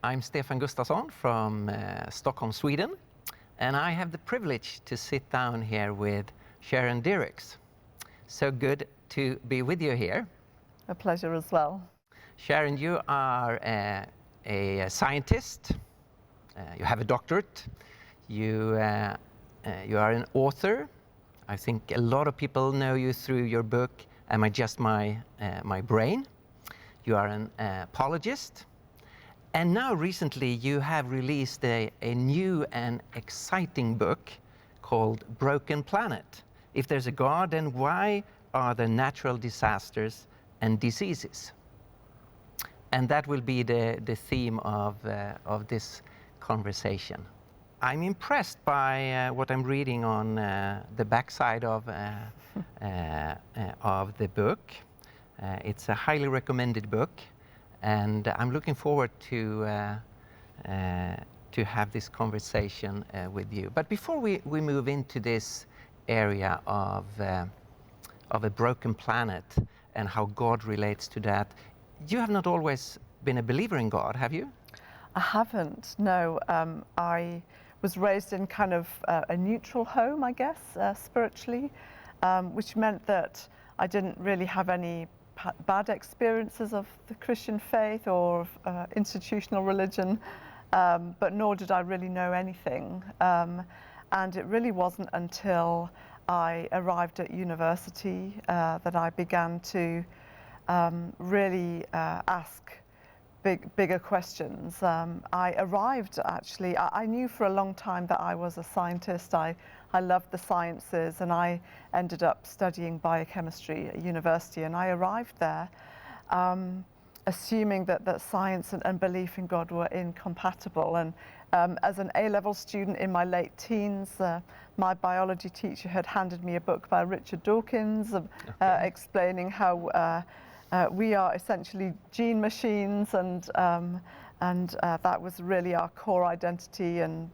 I'm Stefan Gustafsson from Stockholm, Sweden, and I have the privilege to sit down here with Sharon Dirckx. So good to be with you here. A pleasure as well. Sharon, you are a scientist, you have a doctorate, you are an author. I think a lot of people know you through your book, Am I Just My Brain? You are an apologist. And now recently you have released a new and exciting book called Broken Planet. If there's a God, then why are there natural disasters and diseases? And that will be the theme of this conversation. I'm impressed by what I'm reading on the backside of the book. It's a highly recommended book. And I'm looking forward to have this conversation with you. But before we move into this area of a broken planet and how God relates to that, you have not always been a believer in God, have you? I haven't, no. I was raised in kind of a neutral home, I guess, spiritually, which meant that I didn't really have any bad experiences of the Christian faith or institutional religion, but nor did I really know anything. And it really wasn't until I arrived at university that I began to really ask bigger questions. I arrived actually, I knew for a long time that I was a scientist. I loved the sciences, and I ended up studying biochemistry at university, and I arrived there assuming that science and belief in God were incompatible. And as an A-level student in my late teens, my biology teacher had handed me a book by Richard Dawkins explaining how we are essentially gene machines, and that was really our core identity and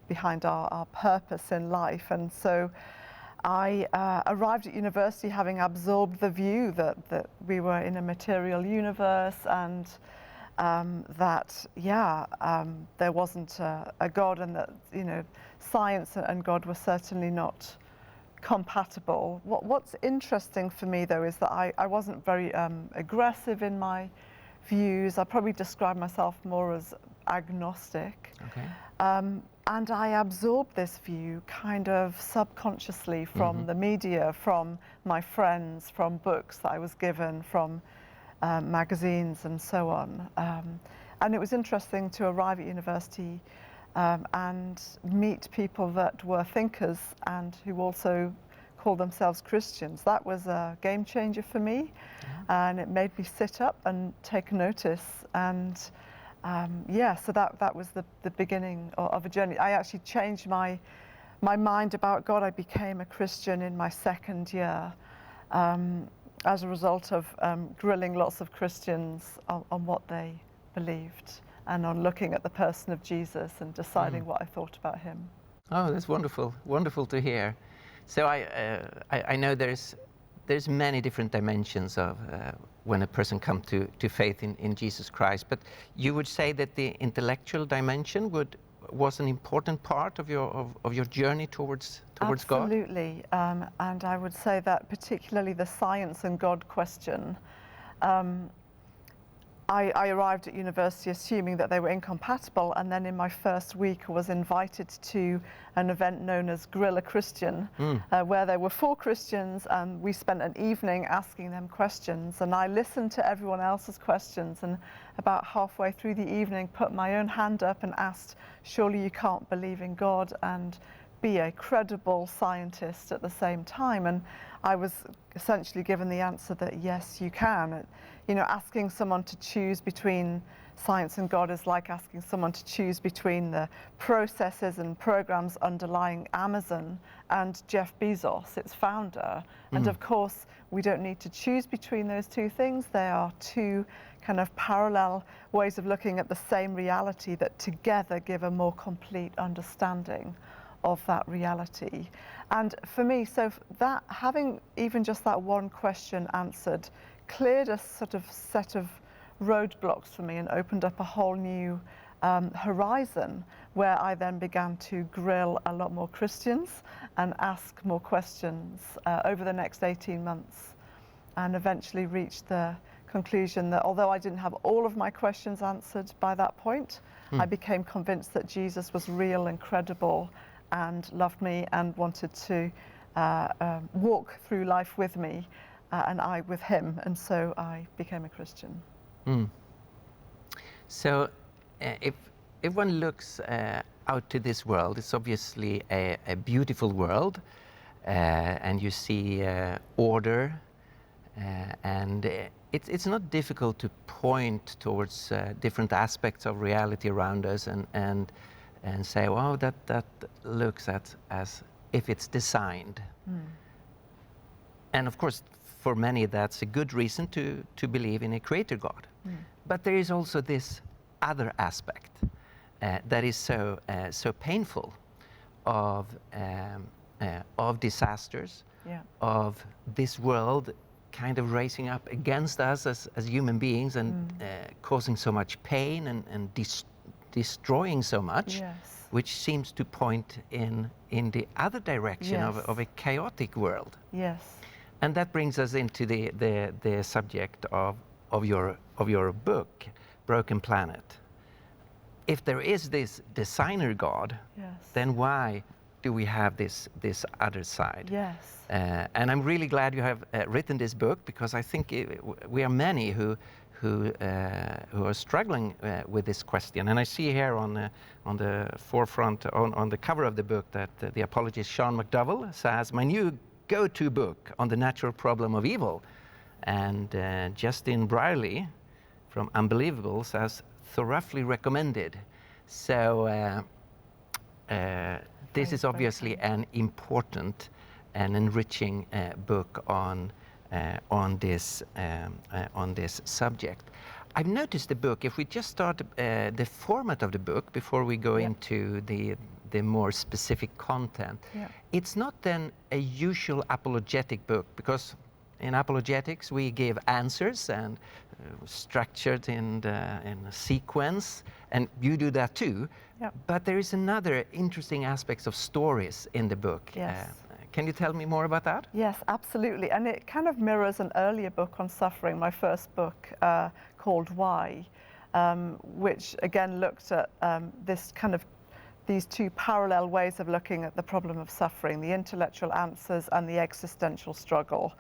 behind our purpose in life. And so I arrived at university having absorbed the view that we were in a material universe, and that there wasn't a God, and that science and God were certainly not compatible. What's interesting for me though is that I wasn't very aggressive in my views. I probably describe myself more as agnostic. Okay. And I absorbed this view kind of subconsciously from the media, from my friends, from books that I was given, from magazines and so on. And it was interesting to arrive at university and meet people that were thinkers and who also called themselves Christians. That was a game changer for me, and it made me sit up and take notice. And so that was the beginning of a journey. I actually changed my mind about God. I became a Christian in my second year as a result of grilling lots of Christians on what they believed, and on looking at the person of Jesus and deciding what I thought about him. Oh, that's wonderful. Wonderful to hear. So I know there's many different dimensions of when a person comes to faith in Jesus Christ, but you would say that the intellectual dimension was an important part of your journey towards God? Absolutely, and I would say that particularly the science and God question. I arrived at university assuming that they were incompatible, and then in my first week was invited to an event known as Grill a Christian, where there were 4 Christians, and we spent an evening asking them questions. And I listened to everyone else's questions, and about halfway through the evening put my own hand up and asked, surely you can't believe in God and be a credible scientist at the same time? And I was essentially given the answer that yes, you can. Asking someone to choose between science and God is like asking someone to choose between the processes and programs underlying Amazon and Jeff Bezos, its founder. And of course, we don't need to choose between those two things. They are two kind of parallel ways of looking at the same reality that together give a more complete understanding of that reality. And for me, so that having even just that one question answered cleared a sort of set of roadblocks for me and opened up a whole new horizon, where I then began to grill a lot more Christians and ask more questions over the next 18 months, and eventually reached the conclusion that although I didn't have all of my questions answered by that point, I became convinced that Jesus was real and credible and loved me and wanted to walk through life with me, and I with him, and so I became a Christian. So if one looks out to this world, it's obviously a beautiful world, and you see order, and it's not difficult to point towards different aspects of reality around us and say, wow, that looks as if it's designed. And of course, for many, that's a good reason to believe in a creator God. But there is also this other aspect that is so painful of disasters, of this world kind of raising up against us as human beings and causing so much pain and destroying so much, which seems to point in the other direction of a chaotic world. And that brings us into the subject of your book, Broken Planet. If there is this designer God, then why do we have this other side? And I'm really glad you have written this book, because I think we are many who are struggling with this question. And I see here on the forefront, on the cover of the book, that the apologist Sean McDowell says, "My new go-to book on the natural problem of evil." And Justin Brierley from Unbelievable says, "Thoroughly recommended." So this is obviously an important and enriching book on this subject. I've noticed the book, if we just start the format of the book before we go into the more specific content, it's not then a usual apologetic book, because in apologetics we give answers and structured in a sequence, and you do that too. But there is another interesting aspect of stories in the book. Can you tell me more about that? Yes, absolutely. And it kind of mirrors an earlier book on suffering, my first book called Why, which again looked at these two parallel ways of looking at the problem of suffering, the intellectual answers and the existential struggle,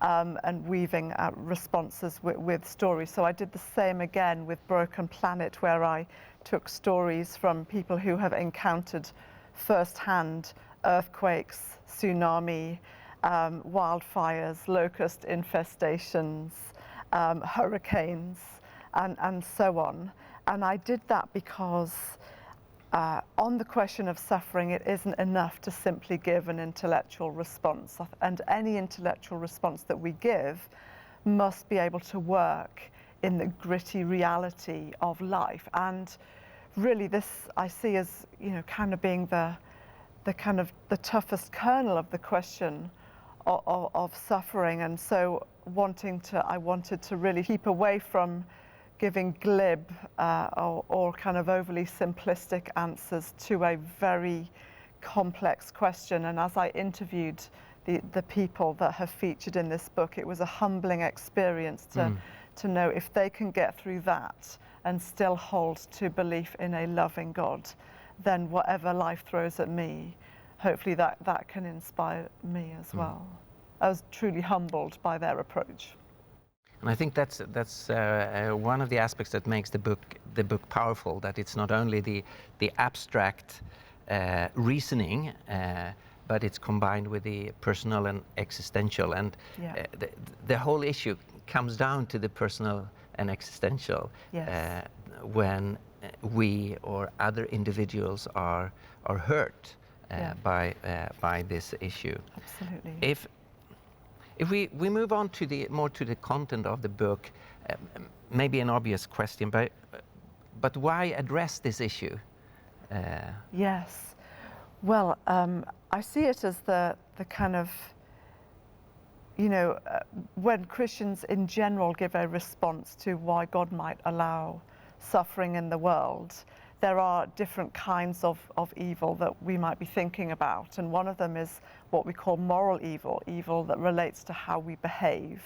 and weaving responses with stories. So I did the same again with Broken Planet, where I took stories from people who have encountered firsthand earthquakes, tsunami, wildfires, locust infestations, hurricanes, and so on. And I did that because on the question of suffering, it isn't enough to simply give an intellectual response. And any intellectual response that we give must be able to work in the gritty reality of life. And really this I see as, kind of being the toughest kernel of the question of suffering. And so I wanted to really keep away from giving glib or kind of overly simplistic answers to a very complex question. And as I interviewed the people that have featured in this book, it was a humbling experience to know if they can get through that and still hold to belief in a loving God, then whatever life throws at me, hopefully that can inspire me as well. I was truly humbled by their approach. And I think that's one of the aspects that makes the book powerful. That it's not only the abstract reasoning, but it's combined with the personal and existential. And the whole issue comes down to the personal and existential when we or other individuals are hurt by this issue. Absolutely. If we move on to more to the content of the book, maybe an obvious question, but why address this issue? Yes. Well, I see it as the kind of, when Christians in general give a response to why God might allow suffering in the world, there are different kinds of evil that we might be thinking about, and one of them is what we call moral evil, evil that relates to how we behave.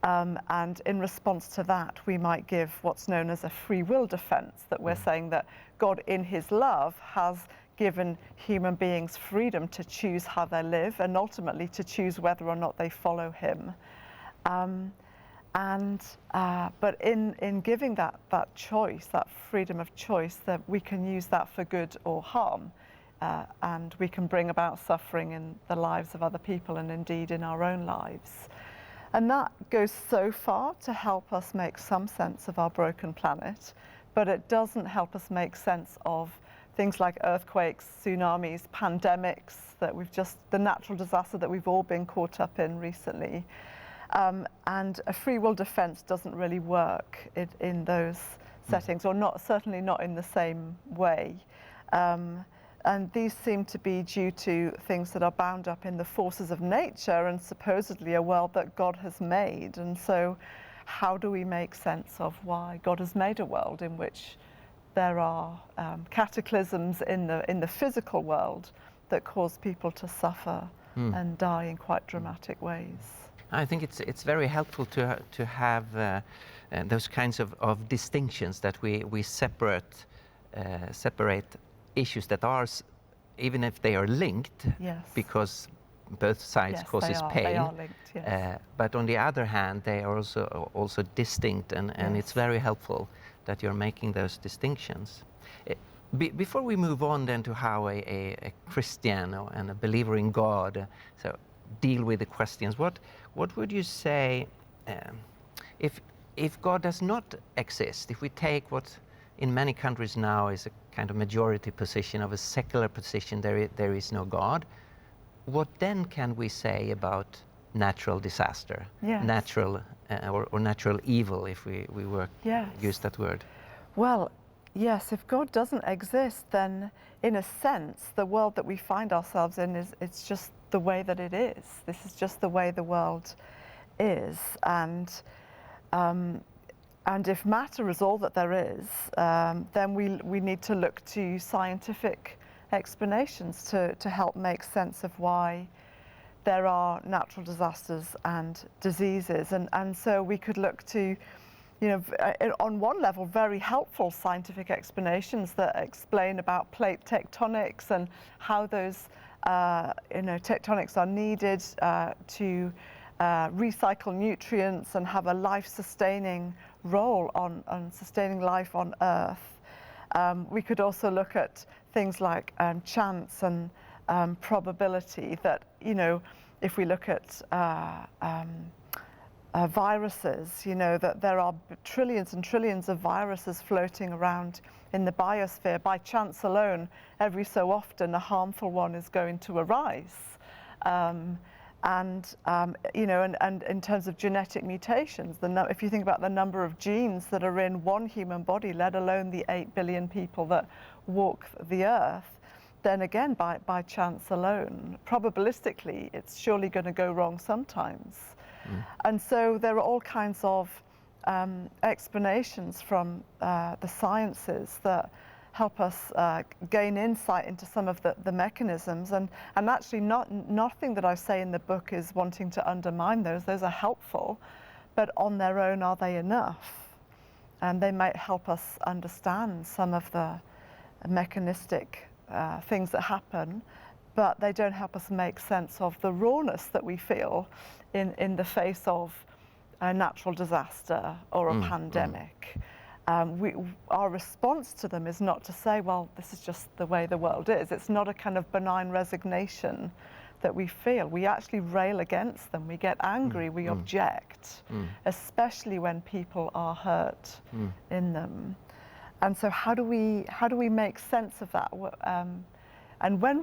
And in response to that, we might give what's known as a free will defense, that we're saying that God in his love has given human beings freedom to choose how they live and ultimately to choose whether or not they follow him. But in giving that choice, that freedom of choice, that we can use that for good or harm, and we can bring about suffering in the lives of other people and indeed in our own lives. And that goes so far to help us make some sense of our broken planet, but it doesn't help us make sense of things like earthquakes, tsunamis, pandemics, the natural disaster that we've all been caught up in recently. And a free will defense doesn't really work in those settings, or certainly not in the same way. And these seem to be due to things that are bound up in the forces of nature and supposedly a world that God has made. And so how do we make sense of why God has made a world in which there are cataclysms in the physical world that cause people to suffer and die in quite dramatic ways? I think it's very helpful to have those kinds of distinctions, that we separate issues that are, even if they are linked, because both sides causes pain. They are linked, yes. But on the other hand, they are also distinct, and it's very helpful that you're making those distinctions. Before we move on then to how a Christian and a believer in God deal with the questions, what would you say if God does not exist? If we take what in many countries now is a kind of majority position, of a secular position, there is no God, what then can we say about natural disaster, natural or natural evil, if we use that word? Well, yes, if God doesn't exist, then in a sense, the world that we find ourselves in it's just the way that it is. This is just the way the world is. And if matter is all that there is, then we need to look to scientific explanations to help make sense of why there are natural disasters and diseases. And so we could look to, on one level, very helpful scientific explanations that explain about plate tectonics and how those tectonics are needed to recycle nutrients and have a life-sustaining role on sustaining life on Earth. We could also look at things like chance and probability, that, if we look at viruses, that there are trillions and trillions of viruses floating around in the biosphere. By chance alone, every so often a harmful one is going to arise. And in terms of genetic mutations, if you think about the number of genes that are in one human body, let alone the 8 billion people that walk the earth, then again, by chance alone, probabilistically, it's surely going to go wrong sometimes. And so there are all kinds of explanations from the sciences that help us gain insight into some of the mechanisms. And actually nothing that I say in the book is wanting to undermine those. Those are helpful, but on their own, are they enough? And they might help us understand some of the mechanistic things that happen, but they don't help us make sense of the rawness that we feel in the face of a natural disaster or a pandemic. Our response to them is not to say, well, this is just the way the world is. It's not a kind of benign resignation that we feel. We actually rail against them. We get angry, we object, especially when people are hurt in them. And so how do we make sense of that? And when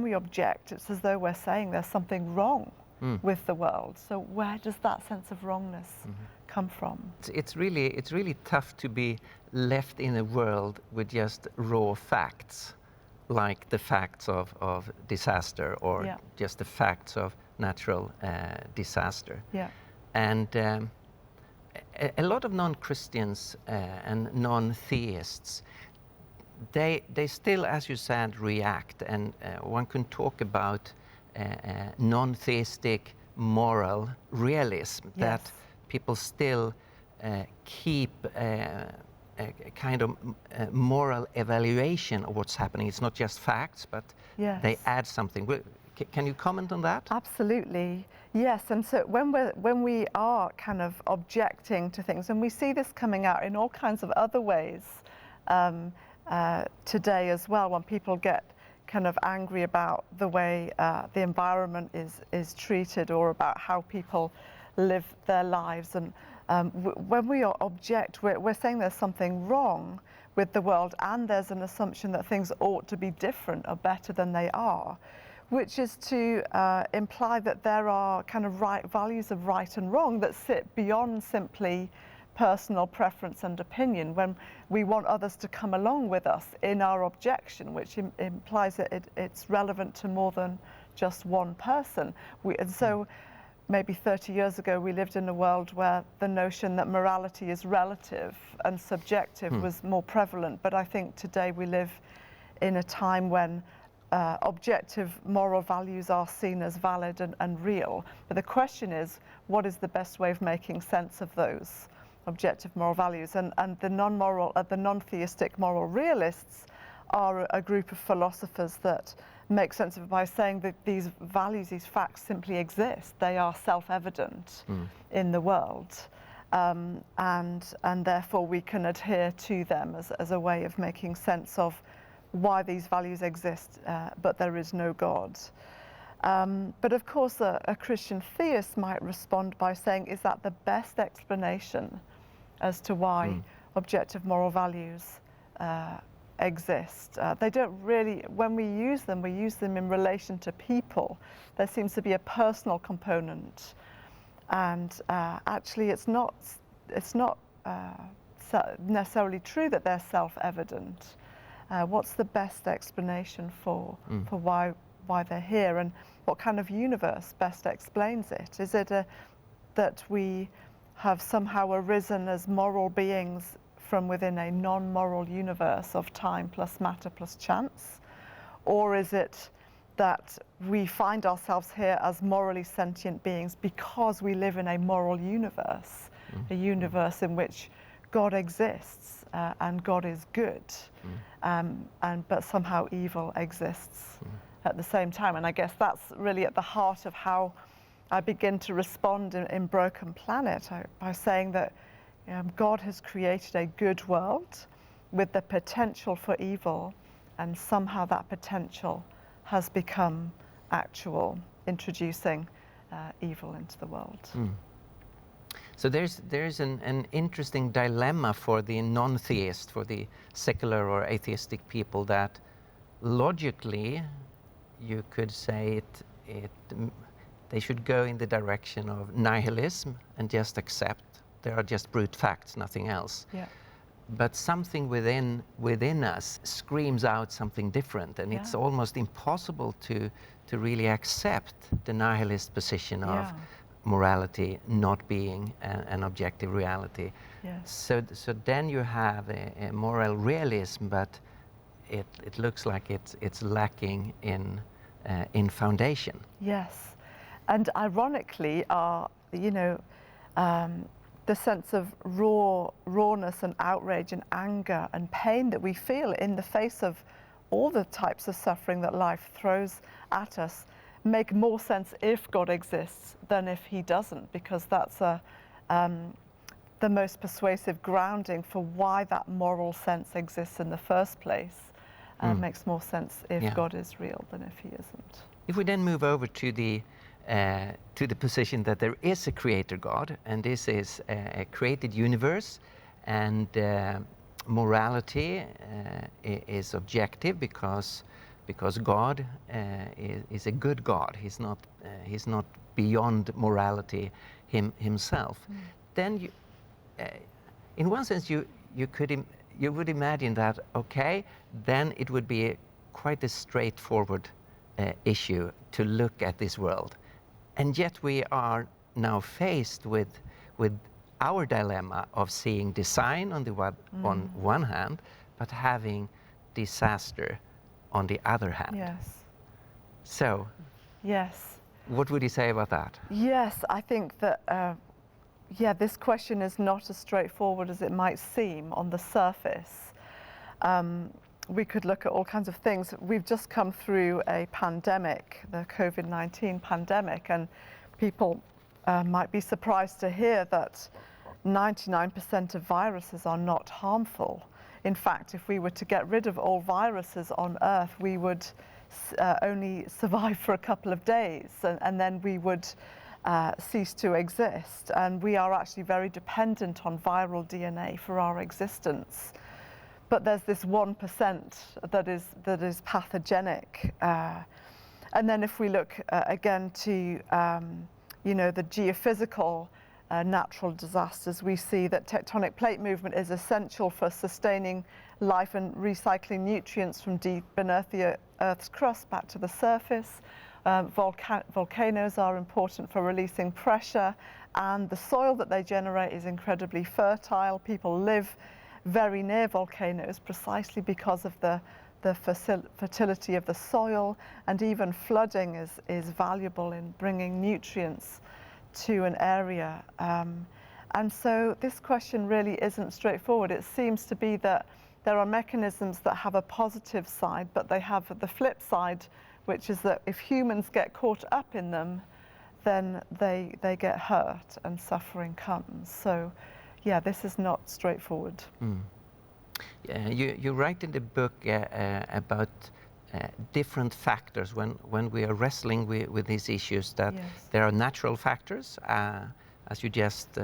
we object, it's as though we're saying there's something wrong with the world. So where does that sense of wrongness come from? It's really tough to be left in a world with just raw facts, like the facts of disaster, or just the facts of natural disaster. And a lot of non-Christians and non-theists they still, as you said, react, and one can talk about non-theistic moral realism, that people still keep a kind of moral evaluation of what's happening. It's not just facts, but they add something. Can you comment on that? Absolutely, yes. And so when we are kind of objecting to things, and we see this coming out in all kinds of other ways today as well, when people get kind of angry about the way the environment is treated, or about how people live their lives, and when we object, we're saying there's something wrong with the world, and there's an assumption that things ought to be different or better than they are, which is to imply that there are kind of values of right and wrong that sit beyond simply personal preference and opinion, when we want others to come along with us in our objection, which implies that it's relevant to more than just one person. And so maybe 30 years ago, we lived in a world where the notion that morality is relative and subjective was more prevalent. But I think today we live in a time when objective moral values are seen as valid and real. But the question is, what is the best way of making sense of those objective moral values? And the non-theistic moral realists are a group of philosophers that make sense of it by saying that these values, these facts simply exist. They are self-evident in the world. And therefore we can adhere to them as a way of making sense of why these values exist, but there is no God. But of course, a Christian theist might respond by saying, is that the best explanation as to why objective moral values exist? They don't really, when we use them in relation to people. There seems to be a personal component. And actually, it's not necessarily true that they're self-evident. What's the best explanation for why they're here, and what kind of universe best explains it? Is it that we have somehow arisen as moral beings from within a non-moral universe of time plus matter plus chance? Or is it that we find ourselves here as morally sentient beings because we live in a moral universe, a universe in which God exists and God is good, but somehow evil exists at the same time? And I guess that's really at the heart of how I begin to respond in Broken Planet, by saying that God has created a good world with the potential for evil, and somehow that potential has become actual, introducing evil into the world. So there's an interesting dilemma for the non-theist, for the secular or atheistic people, that logically you could say they should go in the direction of nihilism and just accept there are just brute facts, nothing else. Yeah. But something within us screams out something different, and it's almost impossible to really accept the nihilist position of morality not being an objective reality. Yes. So then you have a moral realism, but it looks like it's lacking in foundation. Yes, and ironically, the sense of rawness and outrage and anger and pain that we feel in the face of all the types of suffering that life throws at us make more sense if God exists than if he doesn't, because that's the most persuasive grounding for why that moral sense exists in the first place. Makes more sense if God is real than if he isn't. If we then move over to the position that there is a creator God, and this is a created universe, and morality is objective because God is a good God. He's not beyond morality himself. Then in one sense you would imagine that, okay, then it would be quite a straightforward issue to look at this world. And yet we are now faced with our dilemma of seeing design on one hand, but having disaster on the other hand. Yes. So, Yes. what would you say about that? Yes, I think that, this question is not as straightforward as it might seem on the surface. We could look at all kinds of things. We've just come through a pandemic, the COVID-19 pandemic, and people might be surprised to hear that 99% of viruses are not harmful. In fact, if we were to get rid of all viruses on Earth, we would only survive for a couple of days, and then we would cease to exist. And we are actually very dependent on viral DNA for our existence. But there's this 1% that is pathogenic. And then if we look again to the geophysical natural disasters, we see that tectonic plate movement is essential for sustaining life and recycling nutrients from deep beneath the Earth's crust back to the surface. Volcanoes are important for releasing pressure, and the soil that they generate is incredibly fertile. People live very near volcanoes precisely because of the fertility of the soil, and even flooding is valuable in bringing nutrients to an area. And so this question really isn't straightforward. It seems to be that there are mechanisms that have a positive side, but they have the flip side, which is that if humans get caught up in them, then they get hurt and suffering comes. So yeah, this is not straightforward. Yeah, you write in the book about different factors when we are wrestling with these issues, that Yes. there are natural factors, as you just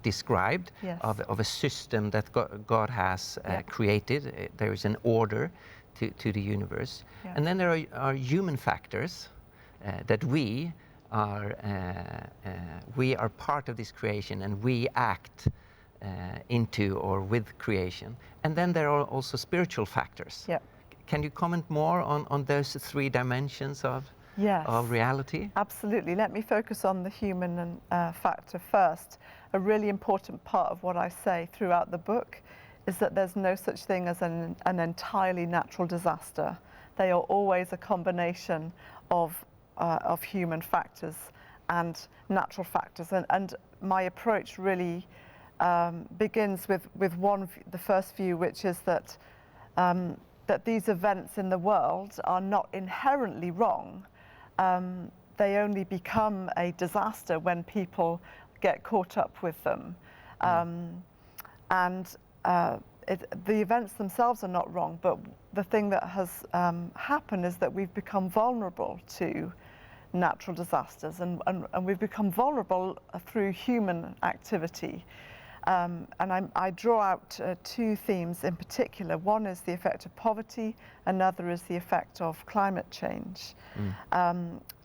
described, Yes. of a system that God has Yeah. created. There is an order to the universe. Yeah. And then there are human factors that we are part of this creation, and we act into or with creation. And then there are also spiritual factors. Yeah. Can you comment more on those three dimensions Yes. of reality? Absolutely. Let me focus on the human factor first. A really important part of what I say throughout the book is that there's no such thing as an entirely natural disaster. They are always a combination of human factors and natural factors. And my approach really begins with the first view, which is that these events in the world are not inherently wrong. They only become a disaster when people get caught up with them. And the events themselves are not wrong, but the thing that has happened is that we've become vulnerable to natural disasters, and we've become vulnerable through human activity. And I draw out two themes in particular. One is the effect of poverty, another is the effect of climate change.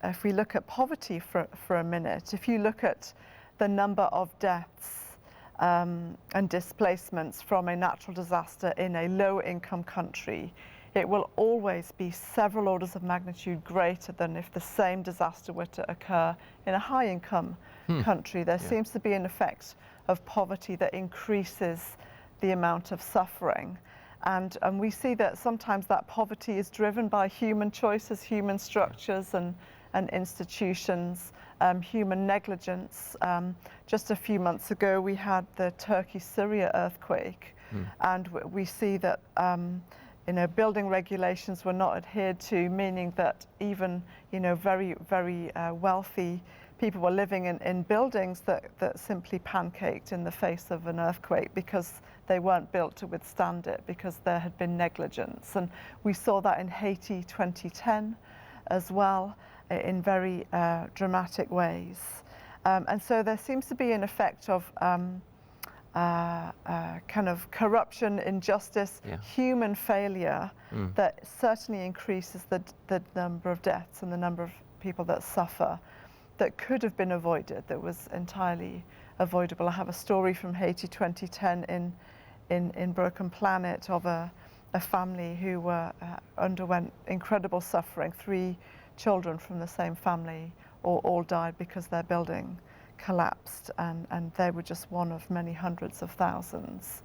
If we look at poverty for a minute, if you look at the number of deaths and displacements from a natural disaster in a low-income country, it will always be several orders of magnitude greater than if the same disaster were to occur in a high-income country. There seems to be an effect of poverty that increases the amount of suffering. And we see that sometimes that poverty is driven by human choices, human structures and institutions, human negligence. Just a few months ago, we had the Turkey-Syria earthquake, and we see that building regulations were not adhered to, meaning that even very, very wealthy people were living in buildings that simply pancaked in the face of an earthquake because they weren't built to withstand it, because there had been negligence. And we saw that in Haiti 2010 as well, in very dramatic ways. And so there seems to be an effect of kind of corruption, injustice, human failure that certainly increases the number of deaths and the number of people that suffer, that could have been avoided, that was entirely avoidable. I have a story from Haiti 2010 in Broken Planet of a family who underwent incredible suffering. 3 children from the same family all died because their building collapsed, and they were just one of many hundreds of thousands.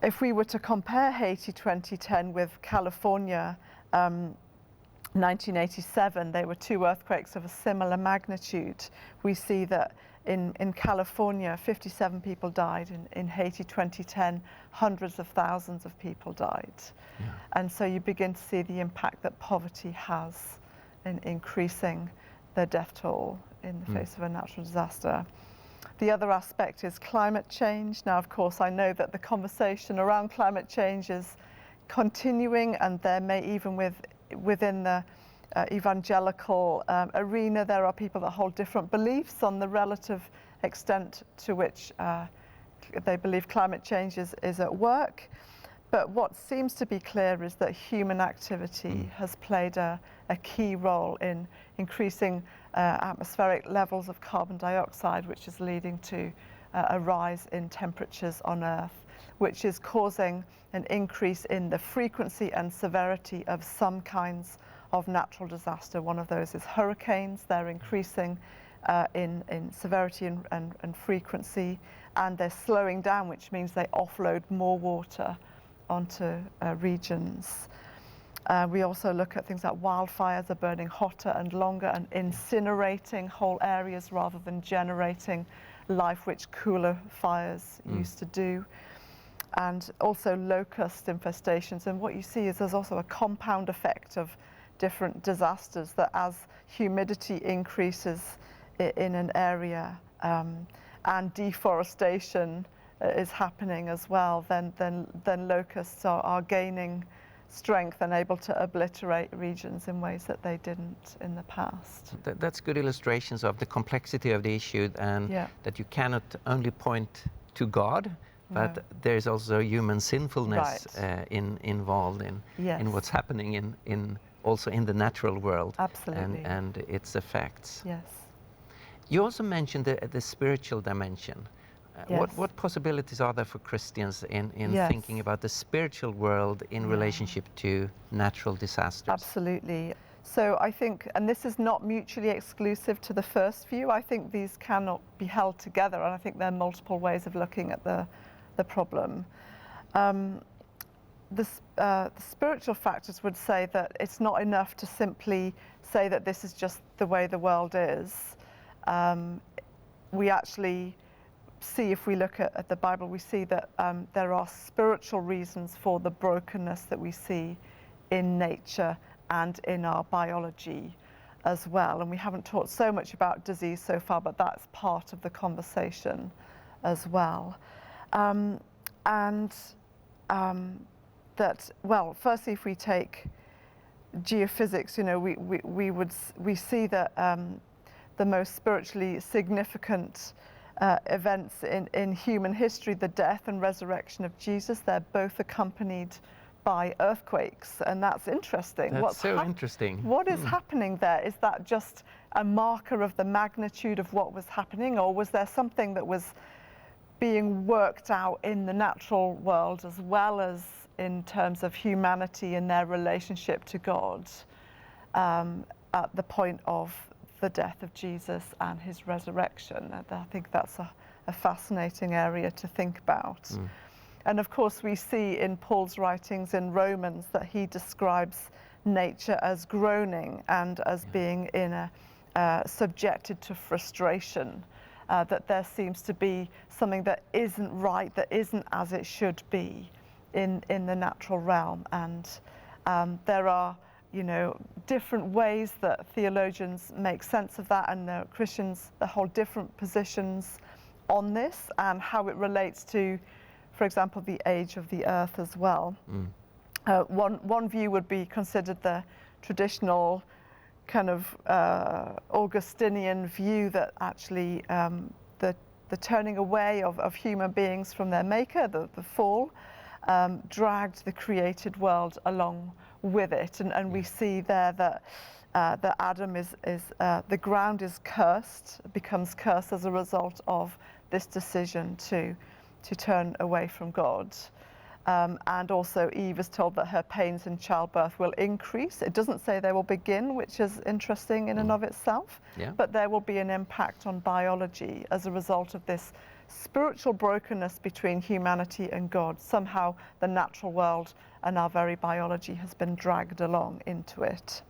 If we were to compare Haiti 2010 with California 1987, there were two earthquakes of a similar magnitude. We see that in California, 57 people died. In Haiti 2010, hundreds of thousands of people died. Yeah. And so you begin to see the impact that poverty has in increasing the death toll in the face of a natural disaster. The other aspect is climate change. Now, of course, I know that the conversation around climate change is continuing, and there may even within the evangelical arena, there are people that hold different beliefs on the relative extent to which they believe climate change is at work. But what seems to be clear is that human activity has played a key role in increasing atmospheric levels of carbon dioxide, which is leading to a rise in temperatures on Earth, which is causing an increase in the frequency and severity of some kinds of natural disaster. One of those is hurricanes. They're increasing in severity and frequency, and they're slowing down, which means they offload more water onto regions. We also look at things like wildfires are burning hotter and longer and incinerating whole areas rather than generating life, which cooler fires used to do. And also locust infestations. And what you see is there's also a compound effect of different disasters, that as humidity increases in an area and deforestation is happening as well, then locusts are gaining strength and able to obliterate regions in ways that they didn't in the past. That's good illustrations of the complexity of the issue, and that you cannot only point to God, but there's also human sinfulness involved in what's happening also in the natural world. Absolutely. And its effects. Yes. You also mentioned the spiritual dimension. Yes. What possibilities are there for Christians in thinking about the spiritual world in relationship to natural disasters? Absolutely. So I think, and this is not mutually exclusive to the first view, I think these cannot be held together, and I think there are multiple ways of looking at the problem. The spiritual factors would say that it's not enough to simply say that this is just the way the world is. We actually see, if we look at the Bible, we see that there are spiritual reasons for the brokenness that we see in nature and in our biology as well. And we haven't talked so much about disease so far, but that's part of the conversation as well. That, well, firstly, if we take geophysics, you know, we see that the most spiritually significant events in human history, the death and resurrection of Jesus, they're both accompanied by earthquakes, and that's interesting. That's so interesting. What is happening there? Is that just a marker of the magnitude of what was happening, or was there something that was being worked out in the natural world as well as in terms of humanity and their relationship to God at the point of the death of Jesus and his resurrection? I think that's a fascinating area to think about. And of course, we see in Paul's writings in Romans that he describes nature as groaning and as being subjected to frustration, that there seems to be something that isn't right, that isn't as it should be in the natural realm. And there are, you know, different ways that theologians make sense of that, and the Christians hold different positions on this and how it relates to, for example, the age of the earth as well. One view would be considered the traditional kind of Augustinian view that actually the turning away of human beings from their maker, the fall, dragged the created world along with it. And we see there that Adam the ground is cursed, becomes cursed as a result of this decision to turn away from God. And also Eve is told that her pains in childbirth will increase. It doesn't say they will begin, which is interesting in and of itself, but there will be an impact on biology as a result of this spiritual brokenness between humanity and God. Somehow the natural world and our very biology has been dragged along into it.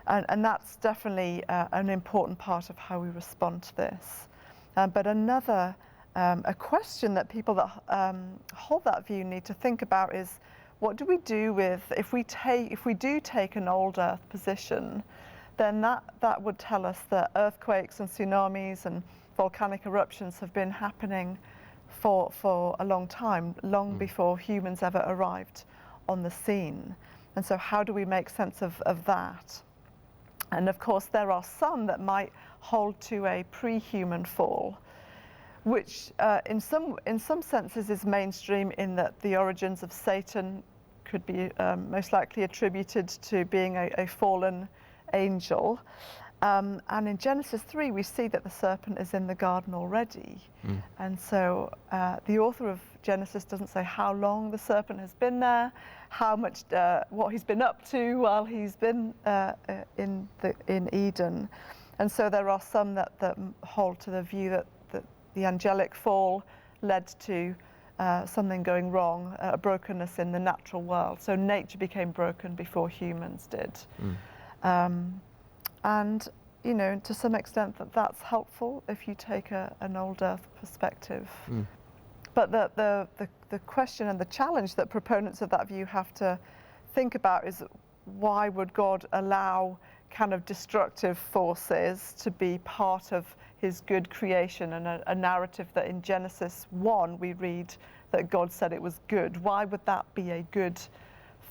And that's definitely an important part of how we respond to this. But another a question that people that hold that view need to think about is, what do we do with, if we do take an old earth position, then that would tell us that earthquakes and tsunamis and volcanic eruptions have been happening for a long time, long before humans ever arrived on the scene. And so how do we make sense of that? And of course there are some that might hold to a pre-human fall, which in some senses is mainstream, in that the origins of Satan could be most likely attributed to being a fallen angel. And in Genesis 3 we see that the serpent is in the garden already. And so the author of Genesis doesn't say how long the serpent has been there, how much, what he's been up to while he's been in Eden. And so there are some that hold to the view that the angelic fall led to something going wrong, a brokenness in the natural world. So nature became broken before humans did. And you know, to some extent that's helpful if you take an old earth perspective. But the question and the challenge that proponents of that view have to think about is, why would God allow kind of destructive forces to be part of his good creation, and a narrative that in Genesis 1 we read that God said it was good? Why would that be a good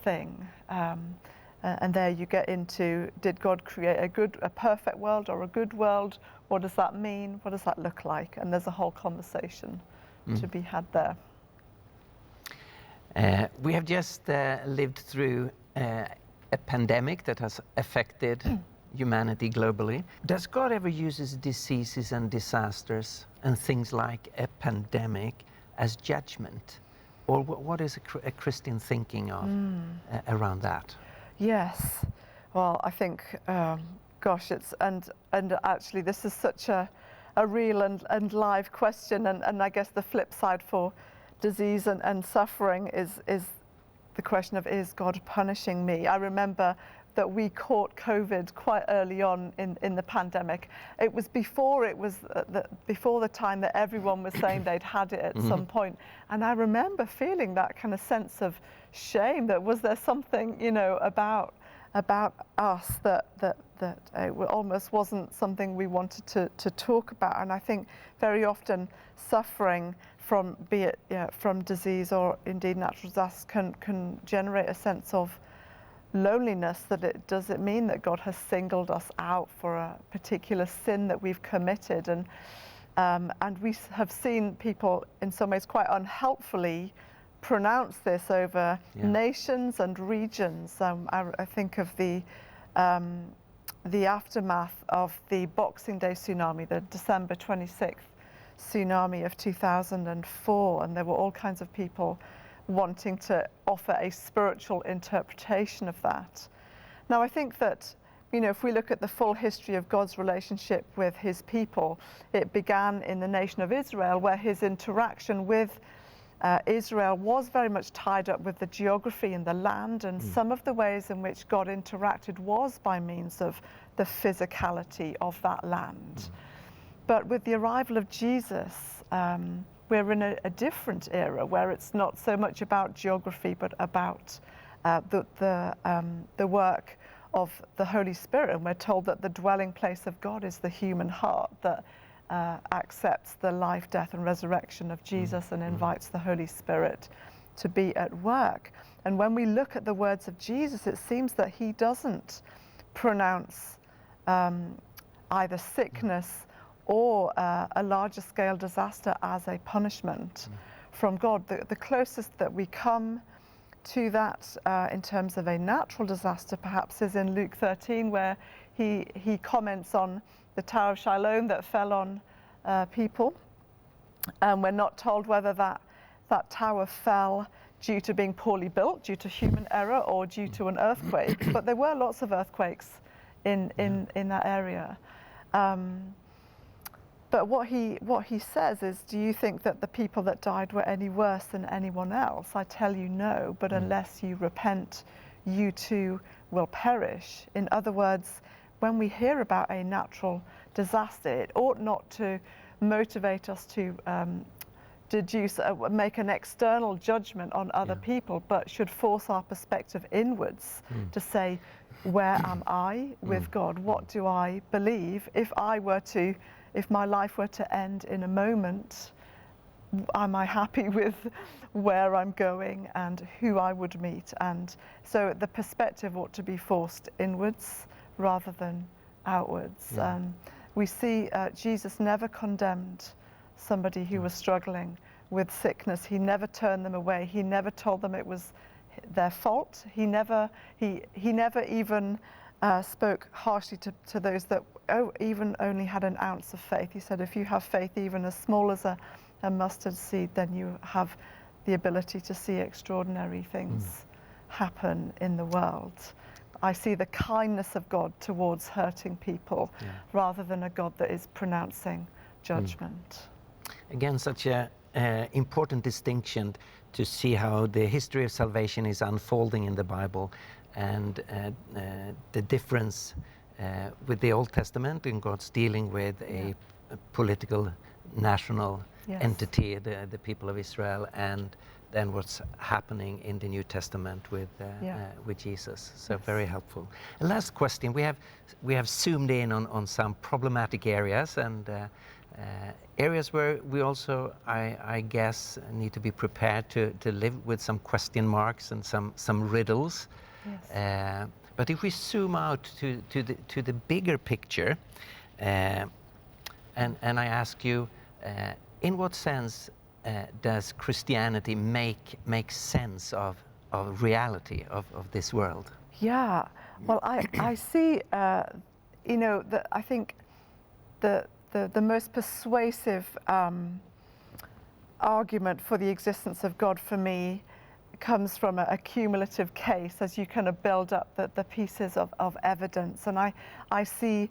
thing? And there you get into, did God create a perfect world or a good world? What does that mean? What does that look like? And there's a whole conversation to be had there. We have just lived through a pandemic that has affected humanity globally. Does God ever use diseases and disasters and things like a pandemic as judgment? Or what is a Christian thinking of around that? Yes, well, I think, gosh, it's, and actually this is such a real and live question, and I guess the flip side for disease and suffering is the question of, is God punishing me? I remember that we caught COVID quite early on in the pandemic. It was before the time that everyone was saying they'd had it at some point. And I remember feeling that kind of sense of shame, that was there something, you know, about us that it almost wasn't something we wanted to talk about. And I think very often suffering from, be it from disease or indeed natural disasters, can generate a sense of loneliness, that does it mean that God has singled us out for a particular sin that we've committed? And we have seen people in some ways quite unhelpfully pronounce this over nations and regions. I think of the aftermath of the Boxing Day tsunami, the December 26th tsunami of 2004, and there were all kinds of people wanting to offer a spiritual interpretation of that. Now, I think that, you know, if we look at the full history of God's relationship with his people, it began in the nation of Israel, where his interaction with Israel was very much tied up with the geography and the land, and some of the ways in which God interacted was by means of the physicality of that land. But with the arrival of Jesus, we're in a different era where it's not so much about geography, but about the work of the Holy Spirit. And we're told that the dwelling place of God is the human heart that accepts the life, death, and resurrection of Jesus and invites the Holy Spirit to be at work. And when we look at the words of Jesus, it seems that he doesn't pronounce either sickness or a larger scale disaster as a punishment from God. The closest that we come to that in terms of a natural disaster perhaps is in Luke 13, where he comments on the Tower of Siloam that fell on people. And we're not told whether that tower fell due to being poorly built, due to human error, or due to an earthquake. But there were lots of earthquakes in that area. But what he says is, do you think that the people that died were any worse than anyone else? I tell you no, but unless you repent, you too will perish. In other words, when we hear about a natural disaster, it ought not to motivate us to make an external judgment on other people, but should force our perspective inwards to say, where am I with God? What do I believe? If my life were to end in a moment, am I happy with where I'm going and who I would meet? And so the perspective ought to be forced inwards rather than outwards. We see Jesus never condemned somebody who was struggling with sickness. He never turned them away. He never told them it was their fault. He never even spoke harshly to those that even only had an ounce of faith. He said, if you have faith even as small as a mustard seed, then you have the ability to see extraordinary things happen in the world. I see the kindness of God towards hurting people rather than a God that is pronouncing judgment. Again, such a important distinction to see how the history of salvation is unfolding in the Bible, and the difference with the Old Testament and God's dealing with a political national entity, the people of Israel, and then what's happening in the New Testament with Jesus. So very helpful. And last question, we have zoomed in on some problematic areas, and areas where we also, I guess, need to be prepared to live with some question marks and some riddles. Yes. But if we zoom out to the bigger picture, and I ask you, in what sense does Christianity make sense of reality of this world? Yeah, well, I see, I think the most persuasive argument for the existence of God for me comes from a cumulative case as you kind of build up the pieces of evidence. And I see,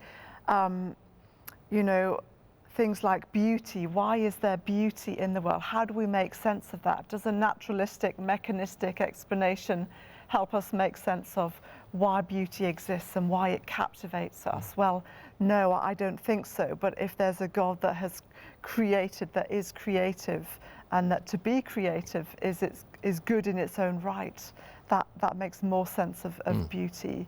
things like beauty. Why is there beauty in the world? How do we make sense of that? Does a naturalistic, mechanistic explanation help us make sense of why beauty exists and why it captivates us? Well, no, I don't think so. But if there's a God that has created, that is creative, and that to be creative is good in its own right, that makes more sense of beauty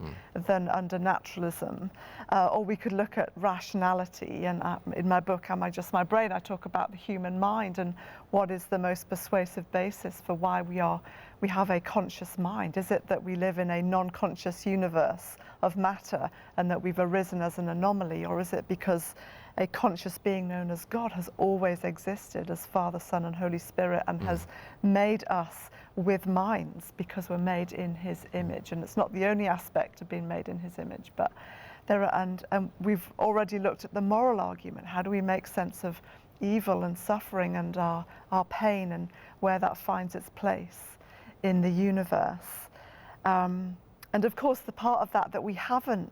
than under naturalism. Or we could look at rationality, and in my book, Am I Just My Brain, I talk about the human mind and what is the most persuasive basis for why we have a conscious mind. Is it that we live in a non-conscious universe of matter and that we've arisen as an anomaly, or is it because a conscious being known as God has always existed as Father, Son, and Holy Spirit, and has made us with minds because we're made in His image? And it's not the only aspect of being made in His image, but there are, and we've already looked at the moral argument. How do we make sense of evil and suffering and our pain and where that finds its place in the universe? And of course, the part of that we haven't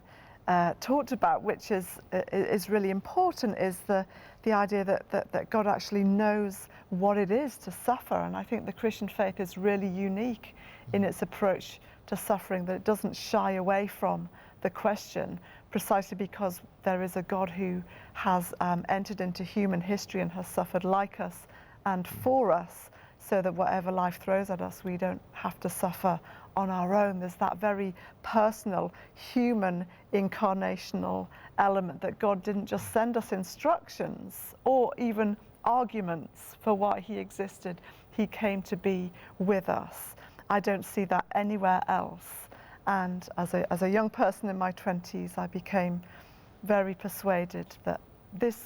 talked about, which is really important, is the idea that God actually knows what it is to suffer. And I think the Christian faith is really unique in its approach to suffering, that it doesn't shy away from the question, precisely because there is a God who has entered into human history and has suffered like us and for us, so that whatever life throws at us, we don't have to suffer on our own. There's that very personal, human, incarnational element, that God didn't just send us instructions or even arguments for why He existed. He came to be with us. I don't see that anywhere else. And as a young person in my 20s, I became very persuaded that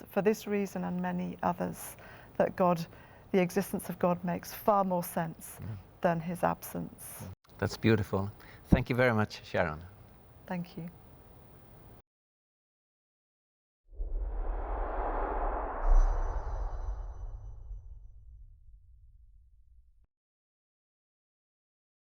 for this reason and many others, that the existence of God makes far more sense than His absence. That's beautiful. Thank you very much, Sharon. Thank you.